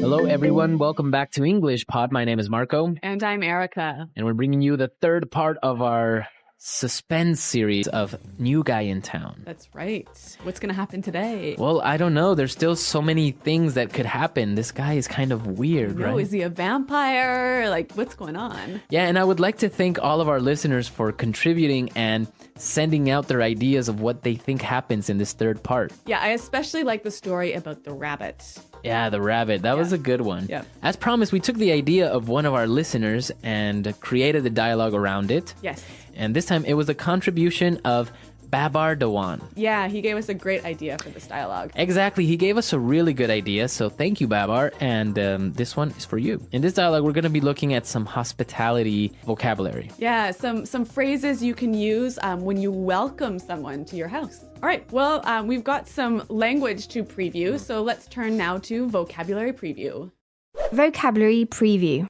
Hello, everyone. Welcome back to English Pod. My name is Marco. And I'm Erica. And we're bringing you the third part of our suspense series of New Guy in Town. That's right. What's going to happen today? Well, I don't know. There's still so many things that could happen. This guy is kind of weird, right? Is he a vampire? Like, what's going on? Yeah, and I would like to thank all of our listeners for contributing and sending out their ideas of what they think happens in this third part. Yeah, I especially like the story about the rabbit. Yeah, the rabbit. That was a good one. Yeah. As promised, we took the idea of one of our listeners and created the dialogue around it. Yes. And this time it was a contribution of Babar Dewan. Yeah, he gave us a great idea for this dialogue. Exactly. He gave us a really good idea. So thank you, Babar. And this one is for you. In this dialogue, we're going to be looking at some hospitality vocabulary. Yeah, some phrases you can use when you welcome someone to your house. All right, well, we've got some language to preview. So let's turn now to vocabulary preview. Vocabulary preview.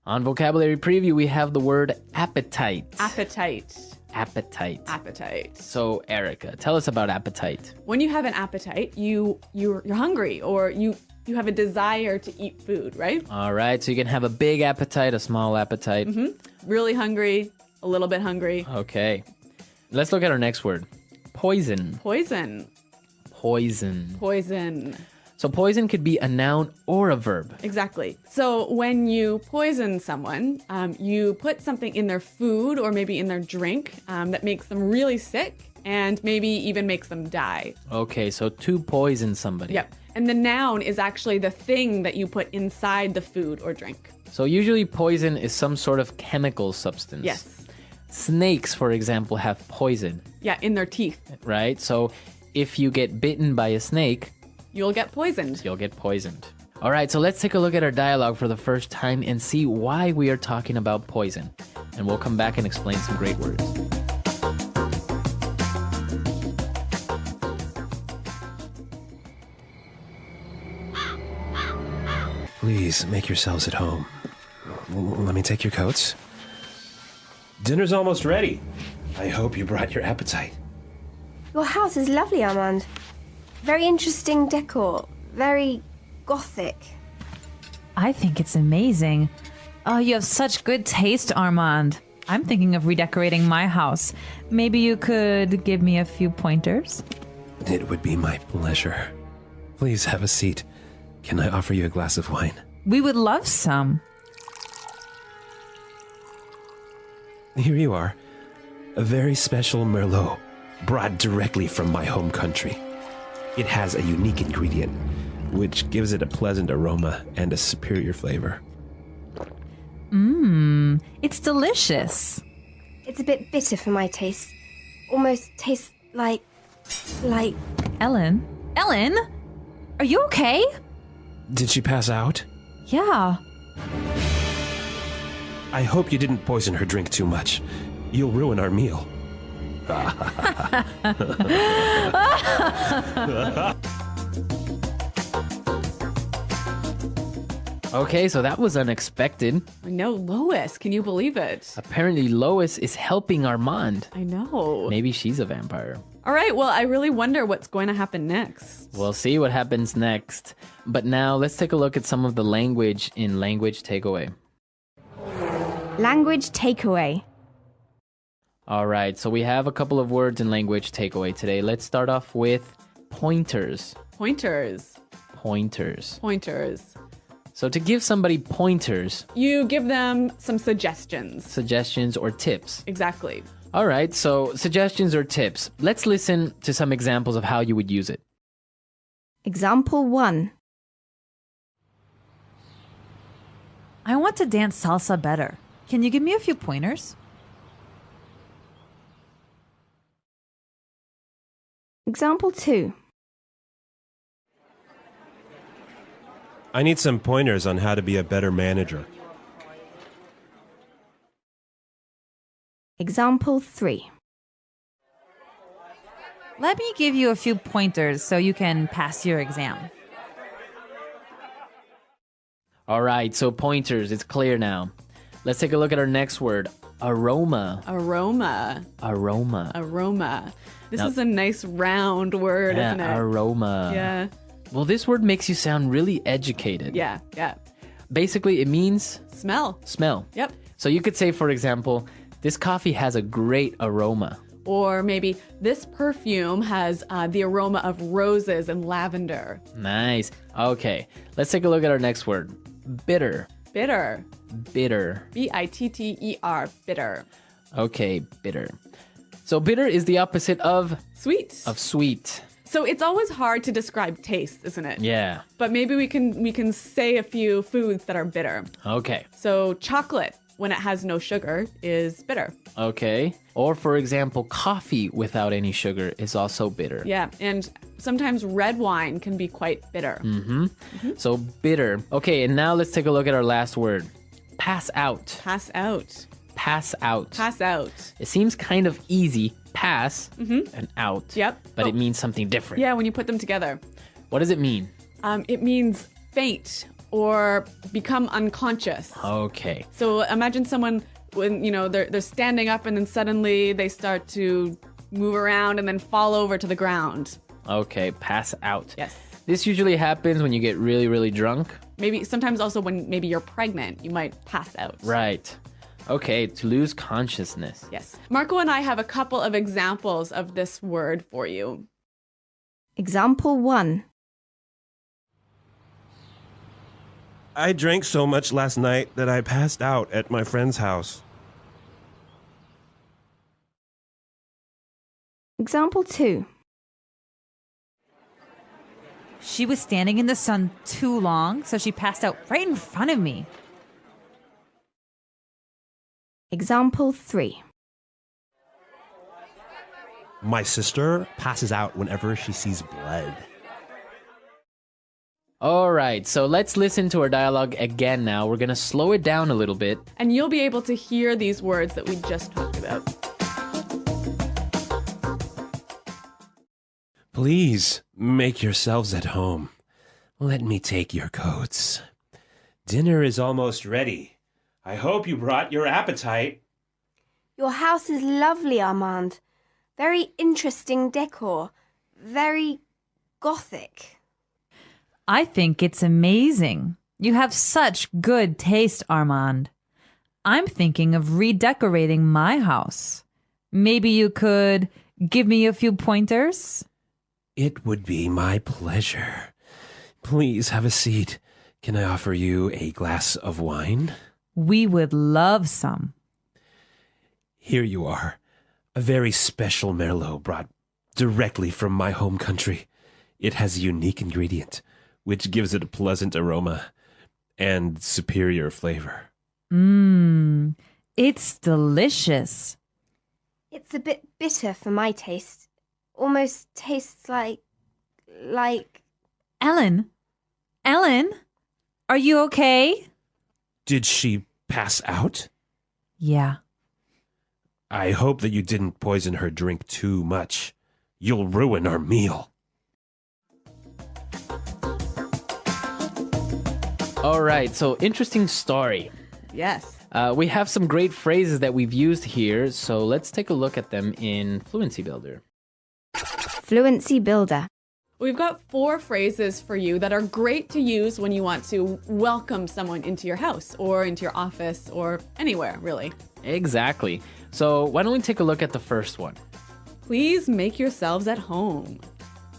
On vocabulary preview, we have the word appetite. Appetite. Appetite. Appetite. So, Erica, tell us about appetite. When you have an appetite, you're hungry, or you have a desire to eat food, right? All right, so you can have a big appetite, a small appetite. Really hungry, a little bit hungry. Okay. Let's look at our next word. Poison. Poison. Poison. Poison. So poison could be a noun or a verb. Exactly. So when you poison someone, you put something in their food or maybe in their drink that makes them really sick and maybe even makes them die. Okay, so to poison somebody. Yep. And the noun is actually the thing that you put inside the food or drink. So usually poison is some sort of chemical substance. Yes. Snakes, for example, have poison. Yeah, in their teeth. Right? So if you get bitten by a snake, you'll get poisoned. You'll get poisoned. All right, so let's take a look at our dialogue for the first time and see why we are talking about poison. And we'll come back and explain some great words. Please make yourselves at home. Let me take your coats. Dinner's almost ready. I hope you brought your appetite. Your house is lovely, Armand. Very interesting decor. Very gothic. I think it's amazing. Oh, you have such good taste, Armand. I'm thinking of redecorating my house. Maybe you could give me a few pointers? It would be my pleasure. Please have a seat. Can I offer you a glass of wine? We would love some. Here you are. A very special Merlot, brought directly from my home country. It has a unique ingredient, which gives it a pleasant aroma and a superior flavor. It's delicious. It's a bit bitter for my taste. Almost tastes like... Ellen? Ellen? Are you okay? Did she pass out? Yeah. I hope you didn't poison her drink too much. You'll ruin our meal. Okay, so that was unexpected. I know, Lois. Can you believe it? Apparently Lois is helping Armand. I know. Maybe she's a vampire. All right, well, I really wonder what's going to happen next. We'll see what happens next. But now let's take a look at some of the language in Language Takeaway. Language takeaway. All right, so we have a couple of words in Language Takeaway today. Let's start off with pointers. Pointers. Pointers. Pointers. So to give somebody pointers, you give them some suggestions. Suggestions or tips. Exactly. All right, so suggestions or tips. Let's listen to some examples of how you would use it. Example 1. I want to dance salsa better. Can you give me a few pointers? Example 2. I need some pointers on how to be a better manager. Example 3. Let me give you a few pointers so you can pass your exam. All right, so pointers, it's clear now. Let's take a look at our next word, aroma. Aroma. Aroma. Aroma. This Now- is a nice round word, Yeah, isn't it? aroma. Yeah. Well, this word makes you sound really educated. Yeah, yeah. Basically, it means Smell. smell. Yep. So you could say, for example, this coffee has a great aroma. Or maybe this perfume has the aroma of roses and lavender. Nice. Okay, let's take a look at our next word. Bitter. Bitter. Bitter. Bitter. Bitter. Okay, bitter. So bitter is the opposite of Sweet. sweet. So it's always hard to describe taste, isn't it? Yeah. But maybe we can say a few foods that are bitter. Okay. So chocolate, when it has no sugar, is bitter. Okay. Or for example, coffee without any sugar is also bitter. Yeah, and sometimes red wine can be quite bitter. So bitter. Okay, and now let's take a look at our last word. Pass out. Pass out. Pass out. Pass out. It seems kind of easy. Pass and out. Yep. But Oh. it means something different. Yeah, when you put them together. What does it mean? It means faint or become unconscious. Okay. So imagine someone when they're standing up and then suddenly they start to move around and then fall over to the ground. Okay, pass out. Yes. This usually happens when you get really, really drunk. Maybe sometimes also when maybe you're pregnant, you might pass out. Right. Okay, to lose consciousness. Yes. Marco and I have a couple of examples of this word for you. Example 1. I drank so much last night that I passed out at my friend's house. Example 2. She was standing in the sun too long, so she passed out right in front of me. Example 3. My sister passes out whenever she sees blood. All right, so let's listen to our dialogue again now. We're going to slow it down a little bit. And you'll be able to hear these words that we just talked about. Please make yourselves at home. Let me take your coats. Dinner is almost ready. I hope you brought your appetite. Your house is lovely, Armand. Very interesting decor. Very gothic. I think it's amazing. You have such good taste, Armand. I'm thinking of redecorating my house. Maybe you could give me a few pointers? It would be my pleasure. Please have a seat. Can I offer you a glass of wine? We would love some. Here you are. A very special Merlot brought directly from my home country. It has a unique ingredient, which gives it a pleasant aroma and superior flavor. It's delicious. It's a bit bitter for my taste. Almost tastes like... Ellen? Are you okay? Did she pass out? Yeah. I hope that you didn't poison her drink too much. You'll ruin our meal. All right, so interesting story. Yes. We have some great phrases that we've used here, so let's take a look at them in Fluency Builder. Fluency Builder. We've got 4 phrases for you that are great to use when you want to welcome someone into your house or into your office or anywhere, really. Exactly. So why don't we take a look at the first one? Please make yourselves at home.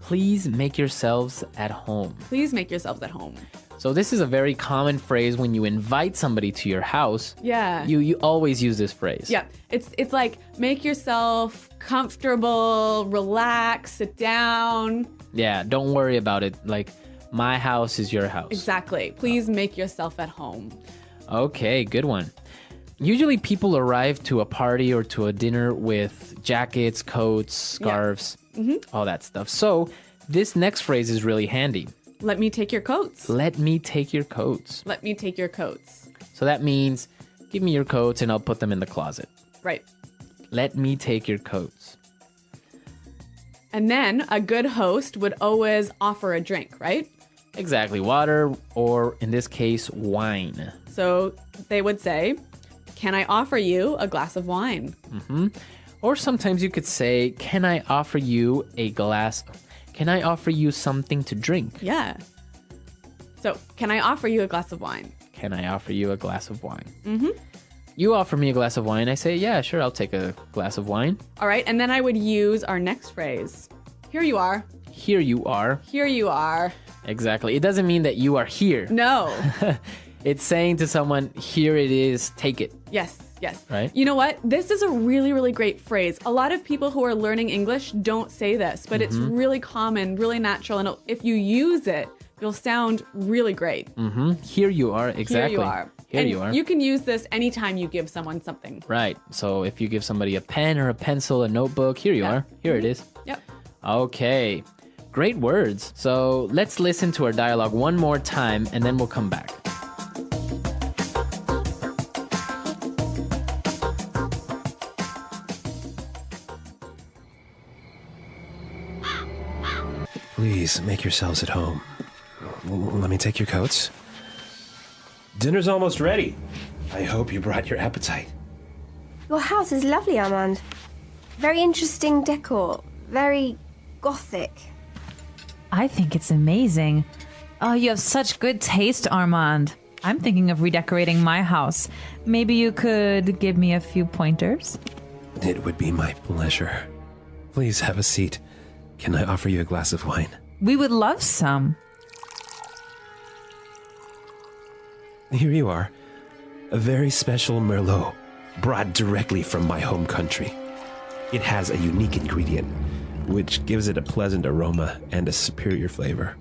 Please make yourselves at home. Please make yourselves at home. So this is a very common phrase when you invite somebody to your house. Yeah. You always use this phrase. Yeah. It's like make yourself comfortable, relax, sit down. Yeah, don't worry about it. Like, my house is your house. Exactly. Please make yourself at home. Okay, good one. Usually people arrive to a party or to a dinner with jackets, coats, scarves, all that stuff. So this next phrase is really handy. Let me take your coats. Let me take your coats. Let me take your coats. So that means give me your coats and I'll put them in the closet. Right. Let me take your coats. And then a good host would always offer a drink, right? Exactly. Water, or in this case, wine. So they would say, can I offer you a glass of wine? Or sometimes you could say, can I offer you a glass Can I offer you something to drink? Yeah. So, can I offer you a glass of wine? Can I offer you a glass of wine? Mm-hmm. You offer me a glass of wine. I say, yeah, sure, I'll take a glass of wine. All right, and then I would use our next phrase. Here you are. Here you are. Here you are. Exactly. It doesn't mean that you are here. No. It's saying to someone, here it is, take it. Yes. Yes. Right? You know what? This is a really, really great phrase. A lot of people who are learning English don't say this, but it's really common, really natural. And if you use it, you'll sound really great. Here you are. Exactly. Here you are. Here and you are. You can use this anytime you give someone something. Right. So if you give somebody a pen or a pencil, a notebook, here you are. Here it is. Yep. Okay. Great words. So let's listen to our dialogue one more time and then we'll come back. Please make yourselves at home. Let me take your coats. Dinner's almost ready. I hope you brought your appetite. Your house is lovely, Armand. Very interesting decor. Very gothic. I think it's amazing. Oh, you have such good taste, Armand. I'm thinking of redecorating my house. Maybe you could give me a few pointers? It would be my pleasure. Please have a seat. Can I offer you a glass of wine? We would love some. Here you are. A very special Merlot, brought directly from my home country. It has a unique ingredient, which gives it a pleasant aroma and a superior flavor.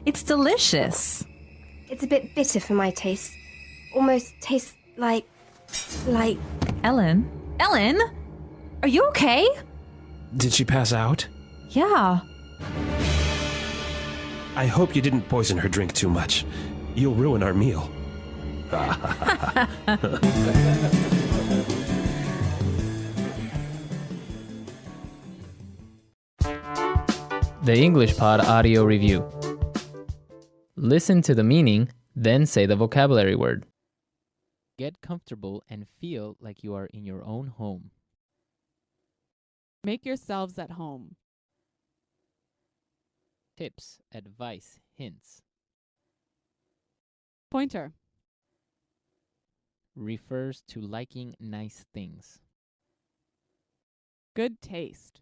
It's delicious. It's a bit bitter for my taste. Almost tastes like... Ellen? Ellen? Are you okay? Did she pass out? Yeah. I hope you didn't poison her drink too much. You'll ruin our meal. The English Pod Audio Review. Listen to the meaning, then say the vocabulary word. Get comfortable and feel like you are in your own home. Make yourselves at home. Tips, advice, hints. Pointer. Refers to liking nice things. Good taste.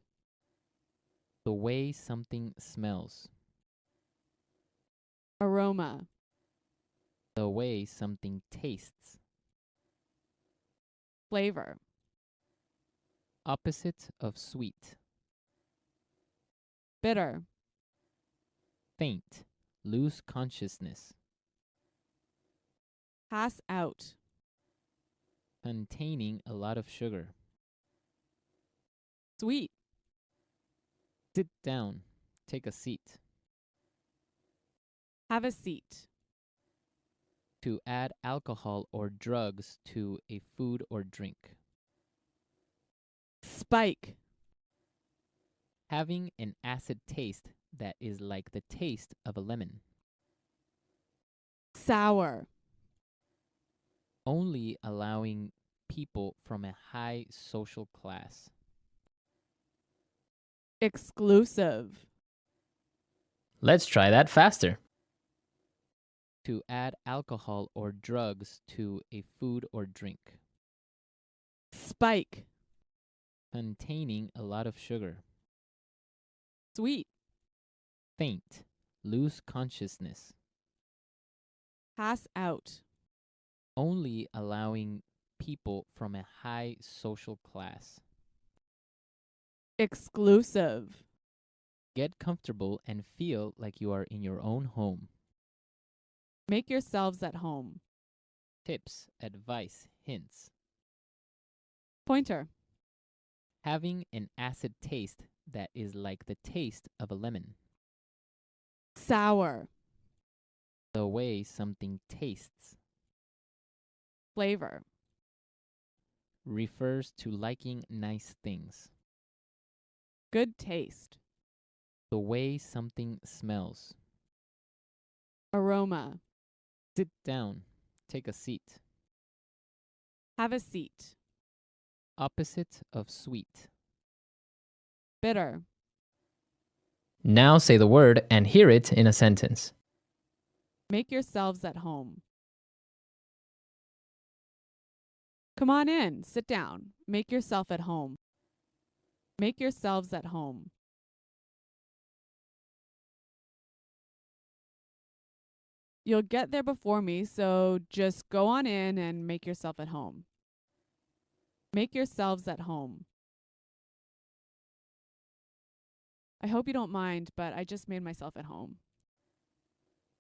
The way something smells. Aroma. The way something tastes. Flavor. Opposite of sweet. Bitter. Faint. Lose consciousness. Pass out. Containing a lot of sugar. Sweet. Sit down. Take a seat. Have a seat. To add alcohol or drugs to a food or drink. Spike. Having an acid taste that is like the taste of a lemon. Sour. Only allowing people from a high social class. Exclusive. Let's try that faster. To add alcohol or drugs to a food or drink. Spike. Containing a lot of sugar. Sweet. Faint. Lose consciousness. Pass out. Only allowing people from a high social class. Exclusive. Get comfortable and feel like you are in your own home. Make yourselves at home. Tips, advice, hints. Pointer. Having an acid taste that is like the taste of a lemon. Sour. The way something tastes. Flavor. Refers to liking nice things. Good taste. The way something smells. Aroma. Sit down. Take a seat. Have a seat. Opposite of sweet. Bitter. Now say the word and hear it in a sentence. Make yourselves at home. Come on in, sit down. Make yourself at home. Make yourselves at home. You'll get there before me, so just go on in and make yourself at home. Make yourselves at home. I hope you don't mind, but I just made myself at home.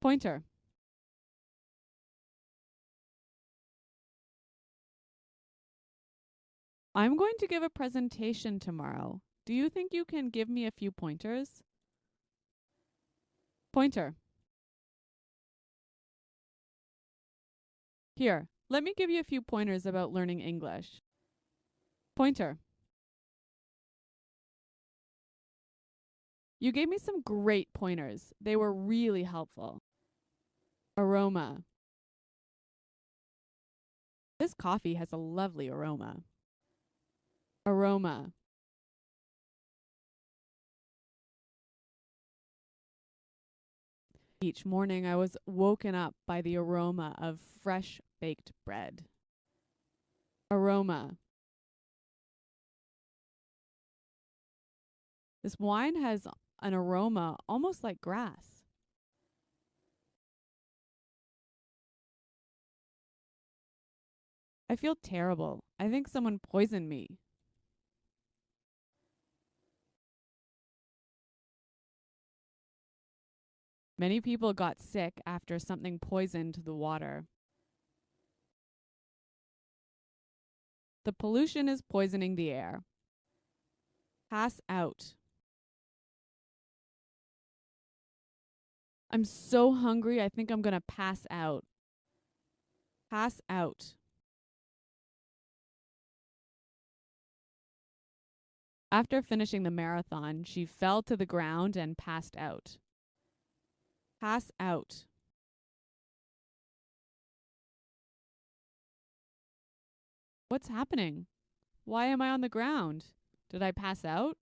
Pointer. I'm going to give a presentation tomorrow. Do you think you can give me a few pointers? Pointer. Here, let me give you a few pointers about learning English. Pointer. You gave me some great pointers. They were really helpful. Aroma. This coffee has a lovely aroma. Aroma. Each morning I was woken up by the aroma of fresh baked bread. Aroma. This wine has an aroma almost like grass. I feel terrible. I think someone poisoned me. Many people got sick after something poisoned the water. The pollution is poisoning the air. Pass out. I'm so hungry, I think I'm going to pass out. Pass out. After finishing the marathon, she fell to the ground and passed out. Pass out. What's happening? Why am I on the ground? Did I pass out?